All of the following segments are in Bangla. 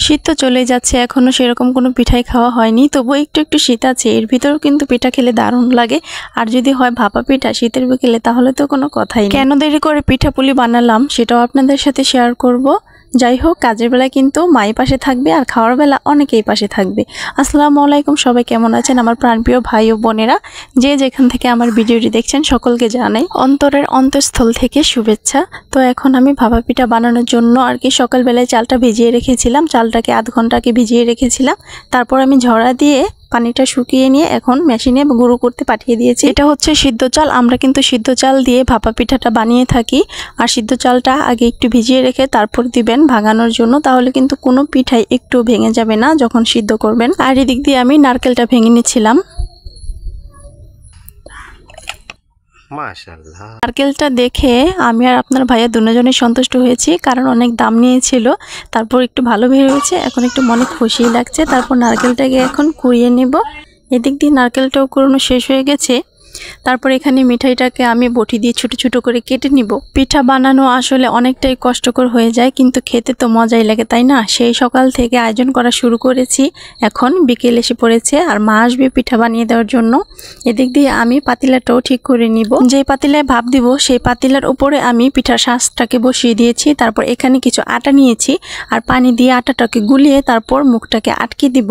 শীত তো চলে যাচ্ছে, এখনো সেরকম কোনো পিঠাই খাওয়া হয়নি, তবু একটু একটু শীত আছে। এর ভিতরেও কিন্তু পিঠা খেলে দারুণ লাগে। আর যদি হয় ভাপা পিঠা শীতের বিকেলে, তাহলে তো কোনো কথাই নেই। কেন দেরি করে পিঠাপুলি বানালাম সেটাও আপনাদের সাথে শেয়ার করব। যাই হোক, কাজের বেলায় কিন্তু মাই পাশে থাকবে আর খাওয়ার বেলা অনেকেই পাশে থাকবে। আসসালামু আলাইকুম, সবাই কেমন আছেন আমার প্রাণপ্রিয় ভাই ও বোনেরা? যে যেখান থেকে আমার ভিডিওটি দেখছেন সকলকে জানাই অন্তরের অন্তঃস্থল থেকে শুভেচ্ছা। তো এখন আমি ভাপা পিঠা বানানোর জন্য আর কি সকালবেলায় চালটা ভিজিয়ে রেখেছিলাম, চালটাকে আধ ঘন্টা আগে ভিজিয়ে রেখেছিলাম। তারপর আমি ঝরা দিয়ে পানিটা শুকিয়ে নিয়ে এখন মেশিনে গুঁড়ো করতে পাঠিয়ে দিয়েছি। এটা হচ্ছে সিদ্ধ চাল, আমরা কিন্তু সিদ্ধ চাল দিয়ে ভাপা পিঠাটা বানিয়ে থাকি। আর সিদ্ধ চালটা আগে একটু ভিজিয়ে রেখে তারপর দিবেন ভাঙানোর জন্য, তাহলে কিন্তু কোনো পিঠাই একটু ভেঙে যাবে না যখন সিদ্ধ করবেন। আর এদিক দিয়ে আমি নারকেলটা ভেঙে নিচ্ছিলাম। মাশাআল্লাহ, নারকেলটা দেখে আমি আর আপনার ভাইয়া দুজনেই সন্তুষ্ট হয়েছি, কারণ অনেক দাম নিয়েছিল। তারপর একটু ভালো বের হয়েছে, এখন একটু মনে খুশি লাগছে। তারপর নারকেলটাকে এখন কুড়িয়ে নেব। এদিক দিয়ে নারকেলটাও কুড়ানো শেষ হয়ে গেছে। তারপর এখানে মিঠাইটাকে আমি বটি দিয়ে ছোট ছোট করে কেটে নিব। পিঠা বানানো আসলে অনেকটাই কষ্টকর হয়ে যায়, কিন্তু খেতে তো মজাই লাগে, তাই না? সেই সকাল থেকে আয়োজন করা শুরু করেছি, এখন বিকেল এসে পড়েছে আর মা আসবে পিঠা বানিয়ে দেওয়ার জন্য। এদিক দিয়ে আমি পাতিলাটাও ঠিক করে নিব। যে পাতিলায় ভাপ দিব সেই পাতিলার উপরে আমি পিঠার শাঁসটাকে বসিয়ে দিয়েছি। তারপর এখানে কিছু আটা নিয়েছি আর পানি দিয়ে আটাটাকে গুলিয়ে তারপর মুখটাকে আটকে দিব,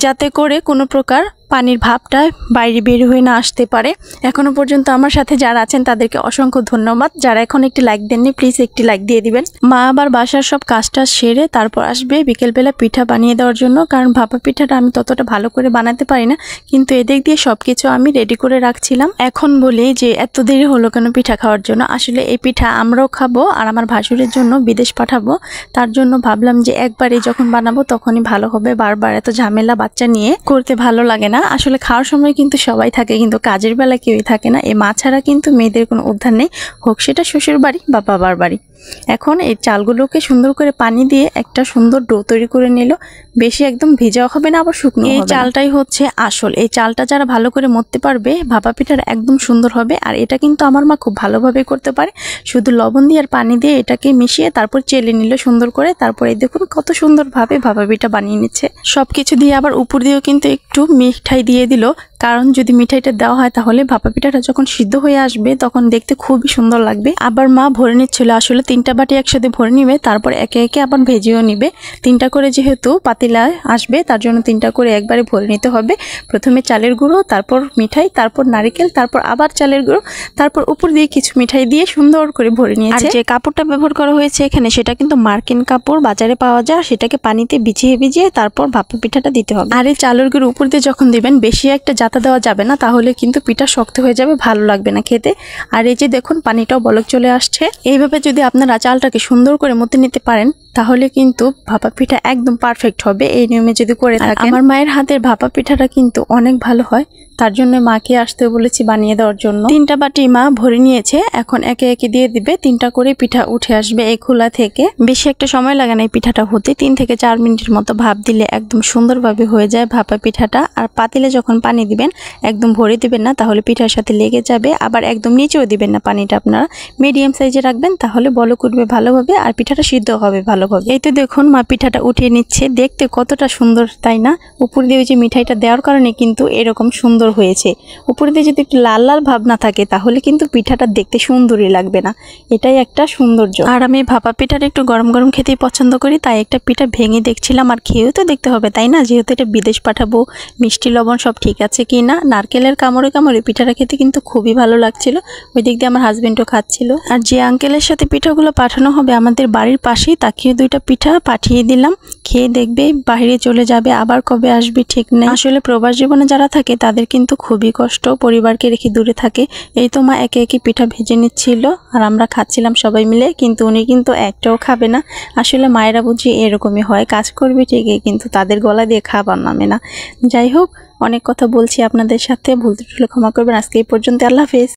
যাতে করে কোনো প্রকার পানির ভাবটা বাইরে বের হয়ে না আসতে পারে। এখনো পর্যন্ত আমার সাথে যারা আছেন তাদেরকে অসংখ্য ধন্যবাদ। যারা এখন একটি লাইক দেননি প্লিজ একটি লাইক দিয়ে দিবেন। মা আবার বাসার সব কাজটা সেরে তারপর আসবে বিকেলবেলা পিঠা বানিয়ে দেওয়ার জন্য, কারণ ভাপা পিঠাটা আমি ততটা ভালো করে বানাতে পারি না। কিন্তু এদিক দিয়ে সবকিছু আমি রেডি করে রাখছিলাম। এখন বলি যে এত দেরি হলো কেন পিঠা খাওয়ার জন্য? আসলে এই পিঠা আমরাও খাবো আর আমার ভাসুরের জন্য বিদেশ পাঠাবো। তার জন্য ভাবলাম যে একবারই যখন বানাবো তখনই ভালো হবে, বারবার এত ঝামেলা বাচ্চা নিয়ে করতে ভালো লাগে না। আসলে খাওয়ার সময় কিন্তু সবাই থাকে, কিন্তু কাজের বেলা কেউই থাকে না। এই মা ছাড়া কিন্তু মেয়েদের কোনো উদ্ধার নেই, হোক সেটা শ্বশুর বাড়ি বা বাবার বাড়ি। এখন এই চালগুলোকে সুন্দর করে পানি দিয়ে একটা সুন্দর ডো তৈরি করে নিল। বেশি একদম ভেজাও হবে না, আবার শুকনো হবে না। এই চালটাই হচ্ছে আসল। এই চালটা যারা ভালো করে মথতে পারবে ভাপা পিঠাটা একদম সুন্দর হবে। আর এটা কিন্তু আমার মা খুব ভালোভাবে করতে পারে। শুধু লবণ দিয়ে আর পানি দিয়ে এটাকে মিশিয়ে তারপর চেলে নিল সুন্দর করে। তারপরে দেখুন কত সুন্দরভাবে ভাপা পিঠা বানিয়ে নিচ্ছে। সবকিছু দিয়ে আবার উপর দিয়েও কিন্তু একটু মিঠাই দিয়ে দিল, কারণ যদি মিঠাইটা দেওয়া হয় তাহলে ভাপা পিঠাটা যখন সিদ্ধ হয়ে আসবে তখন দেখতে খুবই সুন্দর লাগবে। আবার মা ভরে নিচ্ছিল, আসলে 3টা বাটি একসাথে ভরে নিবে, তারপর একে একে আবার ভেজেও নিবে। 3টা করে যেহেতু পাতিলায় আসবে তার জন্য 3টা করে একবারে ভরে নিতে হবে। প্রথমে চালের গুঁড়ো, তারপর মিঠাই, তারপর নারকেল, তারপর আবার চালের গুঁড়ো, তারপর উপর দিয়ে কিছু মিঠাই দিয়ে সুন্দর করে ভরে নিয়েছে। আর যে কাপড়টা ব্যবহার করা হয়েছে এখানে সেটা কিন্তু মার্কিন কাপড়, বাজারে পাওয়া যায়। সেটাকে পানিতে ভিজিয়ে তারপর ভাপা পিঠাটা দিতে হবে। আর এই চালের গুঁড়ো উপর দিয়ে যখন দিবেন বেশি একটা জাতা দেওয়া যাবে না, তাহলে কিন্তু পিঠা শক্ত হয়ে যাবে, ভালো লাগবে না খেতে। আর এই যে দেখুন পানিটাও বলক চলে আসছে। এইভাবে যদি আপনারা চালটাকে সুন্দর করে মতে নিতে পারেন তাহলে কিন্তু ভাপা পিঠা একদম পারফেক্ট হবে, এই নিয়মে যদি করে থাকেন। আমার মায়ের হাতের ভাপা পিঠাটা কিন্তু অনেক ভালো হয়, তার জন্য মাকে আসতে বলেছি বানিয়ে দেওয়ার জন্য। 3টা বাটি মা ভরে নিয়েছে, এখন একে একে দিয়ে দিবে। 3টা করে পিঠা উঠে আসবে এই খোলা থেকে। বেশি একটা সময় লাগে না এই পিঠাটা হতে, 3 থেকে 4 মিনিটের মতো ভাপ দিলে একদম সুন্দরভাবে হয়ে যায় ভাপা পিঠাটা। আর পাতিলে যখন পানি দিবেন একদম ভরে দিবেন না, তাহলে পিঠার সাথে লেগে যাবে। আবার একদম নিচেও দিবেন না পানিটা, আপনারা মিডিয়াম সাইজে রাখবেন, তাহলে বলক উঠবে ভালোভাবে আর পিঠাটা সিদ্ধ হবে ভালোভাবে। এই তো দেখুন মা পিঠাটা উঠিয়ে নিচ্ছে, দেখতে কতটা সুন্দর তাই না? উপর দিয়ে যে মিঠাইটা দেওয়ার কারণে কিন্তু এরকম সুন্দর হয়েছে। উপর দিয়ে যদি একটু লাল লাল ভাব না থাকে তাহলে কিন্তু পিঠাটা দেখতে সুন্দরই লাগবে না, এটাই একটা সৌন্দর্য। আর আমি ভাপা পিঠাটা একটু গরম গরম খেতেই পছন্দ করি, তাই একটা পিঠা ভেঙে দেখছিলাম। আর খেয়েও তো দেখতে হবে তাই না, যেহেতু এটা বিদেশ পাঠাবো, মিষ্টি লবণ সব ঠিক আছে কি না। নারকেলের কামড়ে কামড়ে পিঠাটা খেতে কিন্তু খুবই ভালো লাগছিল। ওই দিক দিয়ে আমার হাজবেন্ডও খাচ্ছিল। আর যে আঙ্কেলের সাথে পিঠাগুলো পাঠানো হবে আমাদের বাড়ির পাশেই, তাকিয়ে 2টা পিঠা পাঠিয়ে দিলাম। খেয়ে দেখবে বাইরে চলে যাবে, আবার কবে আসবে ঠিক নেই। আসলে প্রবাস জীবনে যারা থাকে তাদের কিন্তু খুবই কষ্ট, পরিবারকে রেখে দূরে থাকে। এই তো মা একে একে পিঠা ভেজে নিচ্ছিল আর আমরা খাচ্ছিলাম সবাই মিলে, কিন্তু উনি কিন্তু একটাও খাবে না। আসলে মায়েরা বুঝি এরকমই হয়, কাজ করবে ঠিকই কিন্তু তাদের গলা দিয়ে খাবার নামে না। যাই হোক, অনেক কথা বলছি আপনাদের সাথে, ভুল ত্রুটি হলে ক্ষমা করবেন। আজকে এই পর্যন্ত, আল্লাহ হাফেজ।